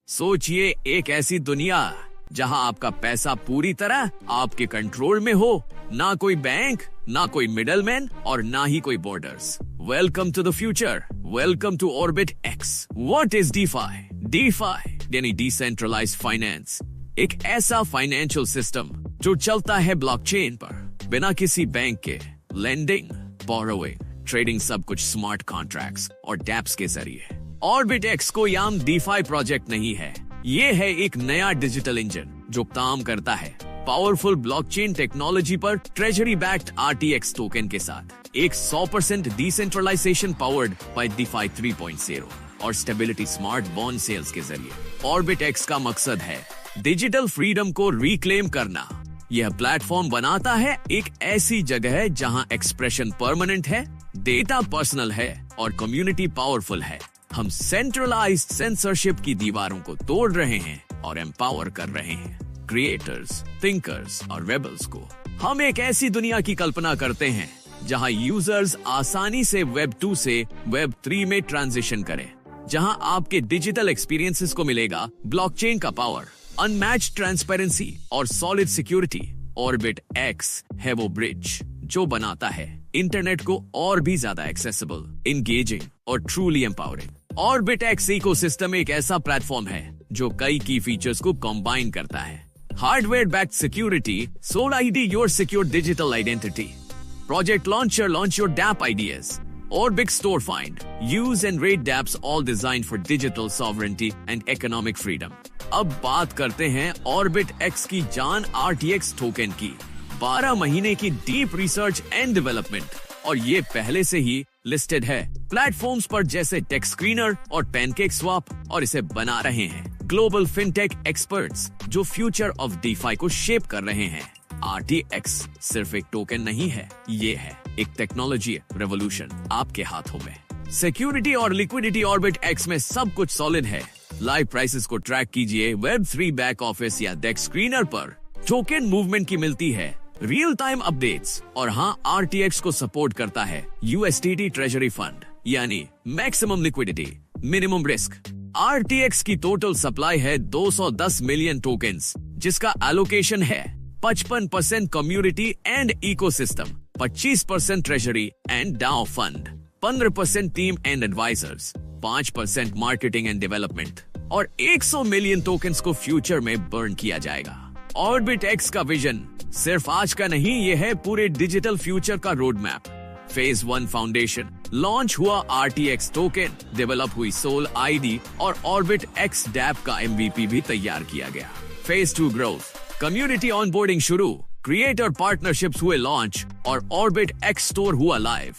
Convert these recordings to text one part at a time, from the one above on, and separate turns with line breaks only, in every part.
सोचिए एक ऐसी दुनिया जहां आपका पैसा पूरी तरह आपके कंट्रोल में हो, ना कोई बैंक, ना कोई मिडलमैन और ना ही कोई borders. Welcome to the future, welcome to Orbit X. What is DeFi? DeFi यानी डिसेंट्रलाइज्ड फाइनेंस, एक ऐसा फाइनेंशियल सिस्टम जो चलता है ब्लॉकचेन पर, बिना किसी बैंक के। लेंडिंग, बोरोइंग, ट्रेडिंग, सब कुछ स्मार्ट कॉन्ट्रैक्ट्स और डैप्स के जरिए। ऑर्बिट एक्स कोई आम डीफाई प्रोजेक्ट नहीं है, ये है एक नया डिजिटल इंजन जो काम करता है पावरफुल ब्लॉकचेन टेक्नोलॉजी पर, ट्रेजरी बैक्ड RTX टोकन के साथ, एक 100% डिसेंट्रलाइजेशन पावर्ड बाय डीफाई 3.0 और स्टेबिलिटी स्मार्ट बॉन्ड सेल्स के जरिए। ऑर्बिट एक्स का मकसद है डिजिटल फ्रीडम को रिक्लेम करना। यह प्लेटफॉर्म बनाता है एक ऐसी जगह जहां एक्सप्रेशन परमानेंट है, डेटा पर्सनल है और कम्युनिटी पावरफुल है। हम सेंट्रलाइज्ड सेंसरशिप की दीवारों को तोड़ रहे हैं और एम्पावर कर रहे हैं क्रिएटर्स, थिंकर्स और रेबल्स को। हम एक ऐसी दुनिया की कल्पना करते हैं जहां यूजर्स आसानी से वेब 2 से वेब 3 में ट्रांजिशन करें, जहां आपके डिजिटल एक्सपीरियंसेस को मिलेगा ब्लॉकचेन का पावर, अनमैच्ड ट्रांसपेरेंसी और सॉलिड सिक्योरिटी। ऑर्बिट एक्स है वो ब्रिज जो बनाता है इंटरनेट को और भी ज्यादा एक्सेसिबल, इंगेजिंग और truly empowering. Orbit x ecosystem एक ऐसा प्लेटफॉर्म है जो कई की फीचर्स को कंबाइन करता है। Hardware backed security, Soul ID, your secure digital identity. Project launcher, launch your dApp ideas. Orbit Store Find, use and rate dApps, all designed for digital sovereignty and economic freedom। अब बात करते हैं Orbit X की जान RTX token की। 12 महीने की deep research and development और ये पहले से ही लिस्टेड है प्लेटफॉर्म्स पर जैसे टेक स्क्रीनर और पैनकेकस्वैप, और इसे बना रहे हैं ग्लोबल फिनटेक एक्सपर्ट्स जो फ्यूचर ऑफ डीफाई को शेप कर रहे हैं। RTX सिर्फ एक टोकन नहीं है, ये है एक टेक्नोलॉजी रेवोल्यूशन आपके हाथों में। सिक्योरिटी और लिक्विडिटी ऑर्बिट एक्स में सब कुछ सॉलिड है। लाइव प्राइसेस को ट्रैक कीजिए वेब 3 बैक ऑफिस या डेक स्क्रीनर पर। टोकन मूवमेंट की मिलती है रियल टाइम अपडेट्स, और हाँ, RTX को सपोर्ट करता है USDT ट्रेजरी फंड, यानी maximum liquidity, minimum risk. RTX की टोटल सप्लाई है 210 मिलियन टोकन्स, जिसका एलोकेशन है 55% community and ecosystem, 25% treasury and DAO fund, 15% team and advisors, 5% marketing and development और 100 मिलियन टोकन्स को फ्यूचर में बर्न किया जाएगा। ऑर्बिट एक्स का विजन सिर्फ आज का नहीं, ये है पूरे डिजिटल फ्यूचर का road map. Phase 1 foundation, launch हुआ RTX टोकन, डेवलप हुई सोल आईडी और ऑर्बिट एक्स डैप का MVP भी तैयार किया गया। फेज 2 ग्रोथ, कम्युनिटी ऑनबोर्डिंग शुरू, क्रिएटर पार्टनरशिप्स हुए लॉन्च और ऑर्बिट एक्स स्टोर हुआ live.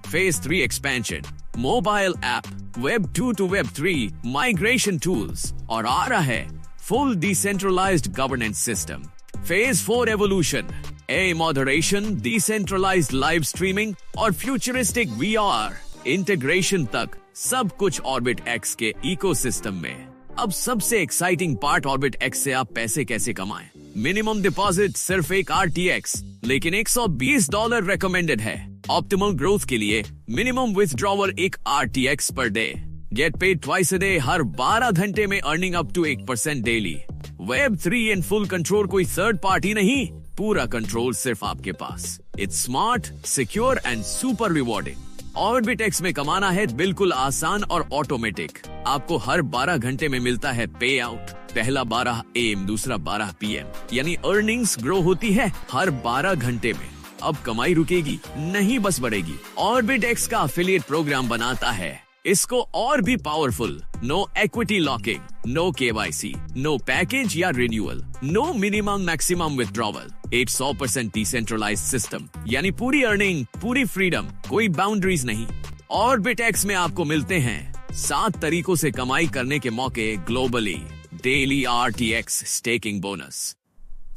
Phase 3 expansion, mobile app, web 2 to web 3, migration tools और आ रहा है full decentralised governance system. Phase 4 evolution, AI moderation, decentralised live streaming और futuristic VR integration तक, सब कुछ ऑर्बिट एक्स के इकोसिस्टम में। अब सबसे एक्साइटिंग पार्ट, ऑर्बिट एक्स से आप पैसे कैसे कमाएं। मिनिमम डिपॉजिट सिर्फ एक RTX, लेकिन $120 रेकमेंडेड है। ऑप्टिमल ग्रोथ के लिए मिनिमम विथड्रॉवल एक RTX per day. Get paid twice a day, हर 12 घंटे में earning up to 1% daily. Web 3 and full control, कोई थर्ड पार्टी नहीं, पूरा कंट्रोल सिर्फ आपके पास। It's smart, secure and super rewarding. Orbit X में कमाना है बिल्कुल आसान और ऑटोमेटिक। आपको हर 12 घंटे में मिलता है पे आउट, पहला 12 AM, दूसरा 12 PM, यानी अर्निंग्स ग्रो होती है हर 12 घंटे में। अब कमाई रुकेगी नहीं, बस बढ़ेगी। ऑर्बिट एक्स का एफिलिएट प्रोग्राम बनाता है इसको और भी powerful. No equity locking, no KYC, no package या renewal, no minimum maximum withdrawal, 100% decentralised system, यानी पूरी अर्निंग, पूरी फ्रीडम, कोई बाउंड्रीज नहीं। ऑर्बिट एक्स में आपको मिलते हैं 7 तरीकों से कमाई करने के मौके globally. Daily RTX staking bonus,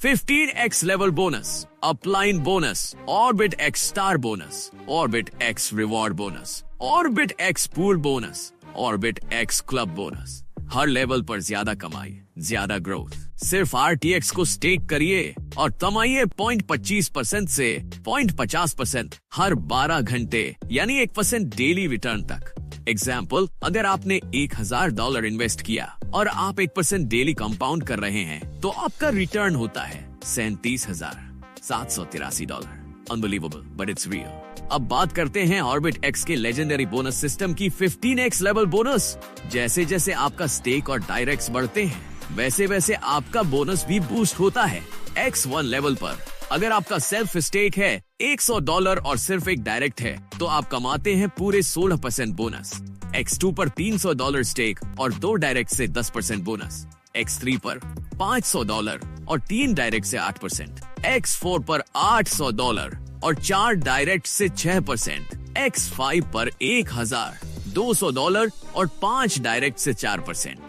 15x level bonus, upline bonus, Orbit X star bonus, Orbit X reward bonus, Orbit X pool bonus, Orbit X club bonus. हर लेवल पर ज्यादा कमाई, ज्यादा ग्रोथ। सिर्फ RTX को स्टेक करिए और कमाइए 0.25% से 0.50% हर 12 घंटे, यानी 1% डेली रिटर्न तक। एग्जाम्पल, अगर आपने $1,000 इन्वेस्ट किया और आप 1% डेली कंपाउंड कर रहे हैं तो आपका रिटर्न होता है $37,783। Unbelievable but it's real. अब बात करते हैं ऑर्बिट एक्स के लेजेंडरी बोनस सिस्टम की 15x लेवल बोनस। जैसे जैसे आपका स्टेक और डायरेक्ट्स बढ़ते हैं वैसे वैसे आपका बोनस भी बूस्ट होता है। X1 लेवल पर अगर आपका सेल्फ स्टेक है $100 और सिर्फ एक डायरेक्ट है तो आप कमाते हैं पूरे 16% बोनस। X2 पर $300 स्टेक और 2 डायरेक्ट से 10% बोनस। X3 पर $500 और 3 डायरेक्ट से 8%। X4 पर $800 और 4 डायरेक्ट से 6%। X5 पर $1,200 और 5 डायरेक्ट से 4%।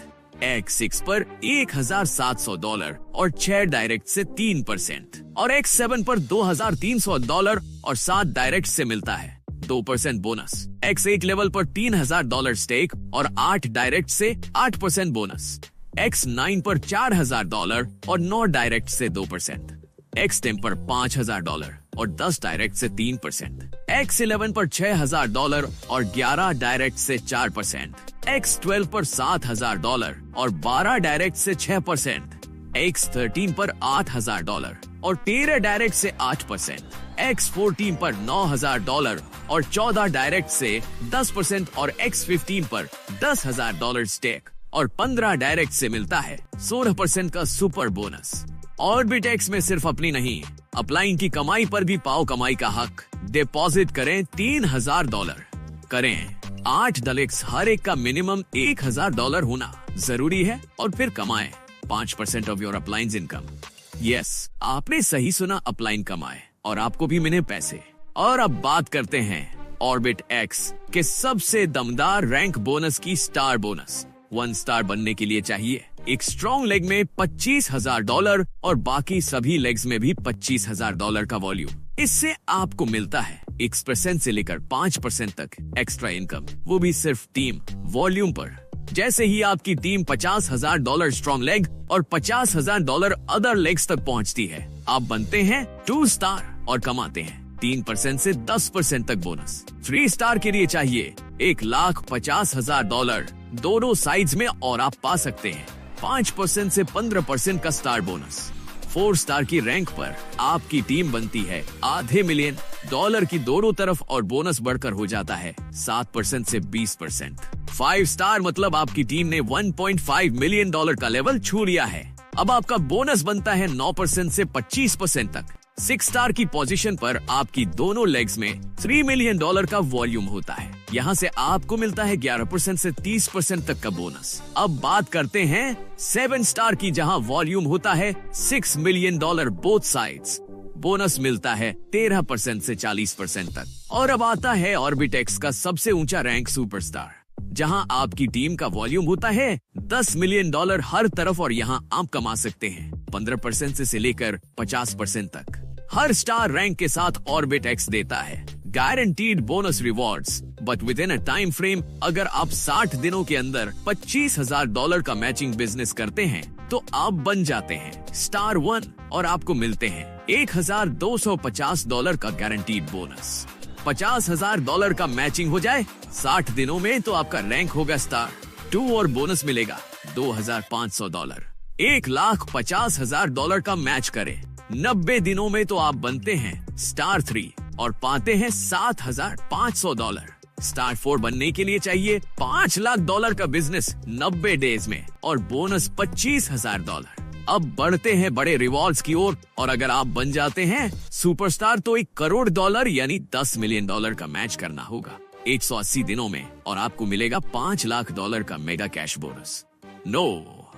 X6 पर $1,700 और 6 डायरेक्ट से 3%। और X7 पर $2,300 और 7 डायरेक्ट से मिलता है 2% बोनस। X8 लेवल पर $3,000 स्टेक और 8 डायरेक्ट से 8% बोनस। X9 पर $4,000 और 9 डायरेक्ट से 2%। X10 पर $5,000 और 10 डायरेक्ट से 3%। X11 पर $6,000 और 11 डायरेक्ट से 4%। X12 पर $7,000 और 12 डायरेक्ट से 6%। X13 पर $8,000 और 13 डायरेक्ट से 8%। X14 पर $9,000 और 14 डायरेक्ट से 10% और X15 पर $10,000 स्टेक और 15 डायरेक्ट से मिलता है 16% का सुपर बोनस। ऑर्बिट एक्स में सिर्फ अपनी नहीं, अपलाइन की कमाई पर भी पाओ कमाई का हक। डिपॉजिट करें $3,000, करें 8 डलेक्स, हर एक का मिनिमम $1,000 होना जरूरी है और फिर कमाएं 5% of your upline income. Yes, आपने सही सुना, अपलाइन कमाए और आपको भी मिले पैसे। और अब बात करते हैं ऑर्बिट एक्स के सबसे दमदार रैंक बोनस की, स्टार बोनस। 1 स्टार बनने के लिए चाहिए एक स्ट्रॉन्ग लेग में $25,000 और बाकी सभी लेग्स में भी $25,000 का वॉल्यूम। इससे आपको मिलता है 1% से लेकर 5% तक एक्स्ट्रा इनकम, वो भी सिर्फ टीम वॉल्यूम पर। जैसे ही आपकी टीम $50,000 स्ट्रॉन्ग लेग और $50,000 अदर लेग्स तक पहुंचती है, आप बनते हैं 2 स्टार और कमाते हैं 3% से 10% तक बोनस। 3 स्टार के लिए चाहिए $1,50,000 दोनों साइड्स में और आप पा सकते हैं 5% से 15% का स्टार बोनस। 4 स्टार की रैंक पर आपकी टीम बनती है $500,000 की दोनों तरफ और बोनस बढ़कर हो जाता है 7% से 20%। 5 स्टार मतलब आपकी टीम ने $1.5 मिलियन का लेवल छू लिया है। अब आपका बोनस बनता है 9% से 25% तक। 6 स्टार की पोजीशन पर आपकी दोनों लेग्स में $3 मिलियन का वॉल्यूम होता है। यहाँ से आपको मिलता है 11% से 30% तक का बोनस। अब बात करते हैं 7 स्टार की, जहाँ वॉल्यूम होता है $6 मिलियन बोथ साइड्स। बोनस मिलता है 13% से 40% तक। और अब आता है ऑर्बिट एक्स का सबसे ऊंचा रैंक, सुपरस्टार, जहां आपकी टीम का वॉल्यूम होता है $10 मिलियन हर तरफ और यहां आप कमा सकते हैं 15% से लेकर 50% तक। हर स्टार रैंक के साथ ऑर्बिट एक्स देता है guaranteed bonus rewards, but with in a time frame. अगर आप 60 दिनों के अंदर $25,000 का मैचिंग बिजनेस करते हैं तो आप बन जाते हैं स्टार 1 और आपको मिलते हैं $1,250 का गारंटीड बोनस। $50,000 का मैचिंग हो जाए 60 दिनों में तो आपका रैंक होगा स्टार 2 और बोनस मिलेगा $2,500। $1,50,000 का मैच करें 90 दिनों में तो आप बनते हैं स्टार 3 और पाते हैं $7,500। स्टार 4 बनने के लिए चाहिए $5 लाख का बिजनेस 90 डेज में और बोनस $25,000। अब बढ़ते हैं बड़े रिवॉर्ड्स की ओर और अगर आप बन जाते हैं सुपरस्टार तो $1 करोड़ यानी $10 मिलियन का मैच करना होगा 180 दिनों में और आपको मिलेगा $5 लाख का mega cash bonus. No,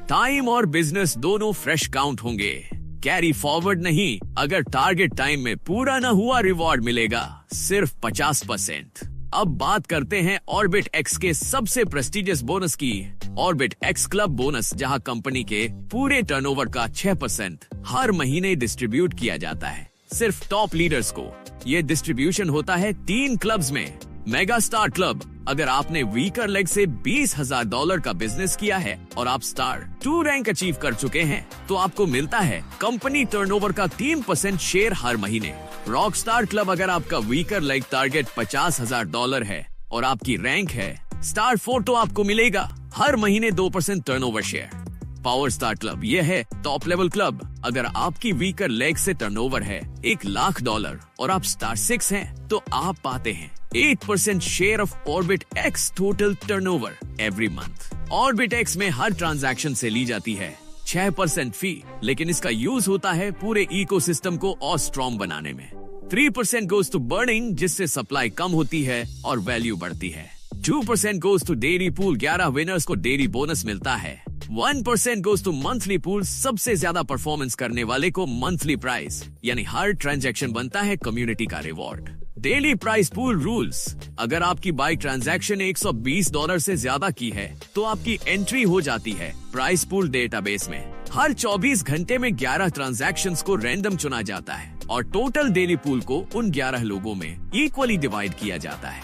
time और बिजनेस दोनों फ्रेश काउंट होंगे, कैरी फॉरवर्ड नहीं। अगर टारगेट टाइम में पूरा न हुआ रिवॉर्ड मिलेगा सिर्फ 50%। अब बात करते हैं ऑर्बिट एक्स के सबसे प्रेस्टिजियस बोनस की, ऑर्बिट एक्स क्लब बोनस, जहां कंपनी के पूरे टर्नओवर का 6% हर महीने डिस्ट्रीब्यूट किया जाता है सिर्फ टॉप लीडर्स को। ये डिस्ट्रीब्यूशन होता है 3 क्लब्स में। मेगा स्टार क्लब, अगर आपने वीकर लेग से $20,000 का बिजनेस किया है और आप स्टार 2 रैंक अचीव कर चुके हैं तो आपको मिलता है कंपनी टर्नओवर का 3% शेयर हर महीने। रॉक स्टार क्लब, अगर आपका वीकर लेग टारगेट $50,000 है और आपकी रैंक है स्टार 4 तो आपको मिलेगा हर महीने 2% turnover share. Power star club ये है टॉप लेवल क्लब। अगर आपकी वीकर लेग से टर्नओवर है $1,00,000 और आप स्टार 6 हैं तो आप पाते हैं 8% share of orbit x total turnover every month. Orbit X में हर ट्रांजैक्शन से ली जाती है 6% फी, लेकिन इसका यूज होता है पूरे इकोसिस्टम को और स्ट्रॉन्ग बनाने में। 3% गोज टू बर्निंग, जिससे सप्लाई कम होती है और वैल्यू बढ़ती है। 2% goes to daily pool, 11 winners को डेली बोनस मिलता है। 1% गोज टू मंथली पूल, सबसे ज्यादा परफॉर्मेंस करने वाले को मंथली प्राइज, यानी हर ट्रांजैक्शन बनता है कम्युनिटी का reward. Daily price pool rules, अगर आपकी बाइक ट्रांजैक्शन $120 से ज्यादा की है तो आपकी एंट्री हो जाती है प्राइस पूल डेटाबेस में। हर 24 घंटे में 11 ट्रांजैक्शंस को रैंडम चुना जाता है और टोटल डेली पूल को उन 11 लोगों में इक्वली डिवाइड किया जाता है।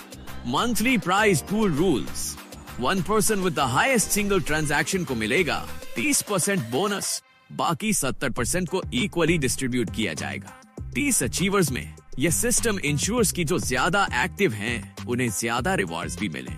Monthly price pool rules, 1 person with the highest single transaction को मिलेगा 30% बोनस, बाकी 70% को इक्वली डिस्ट्रीब्यूट किया जाएगा। 30 अचीवर्स में यह सिस्टम इंश्योर्स की जो ज्यादा एक्टिव हैं उन्हें ज्यादा रिवॉर्ड्स भी मिले।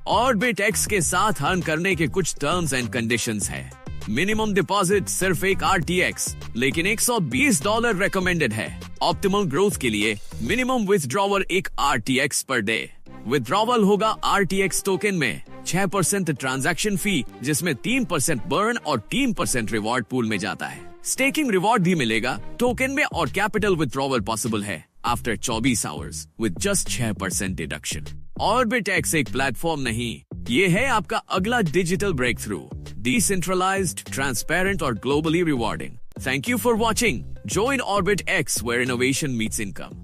ऑर्बिट एक्स के साथ अर्न करने के कुछ टर्म्स एंड कंडीशंस है। मिनिमम डिपॉजिट सिर्फ एक RTX, लेकिन $120 रिकमेंडेड है। ऑप्टिमल ग्रोथ के लिए मिनिमम विथड्रॉवल एक RTX पर डे। विथड्रॉवल होगा RTX टोकन में 6% ट्रांजैक्शन फी, जिसमें 3% बर्न और 3% रिवॉर्ड पूल में जाता है। स्टेकिंग रिवॉर्ड भी मिलेगा टोकन में और कैपिटल विथड्रॉवल पॉसिबल है after 24 hours with just 6% deduction. Orbit X एक प्लेटफॉर्म नहीं, ये है आपका अगला digital breakthrough. Decentralised, transparent और globally rewarding. Thank you for watching. Join Orbit X, where innovation meets income.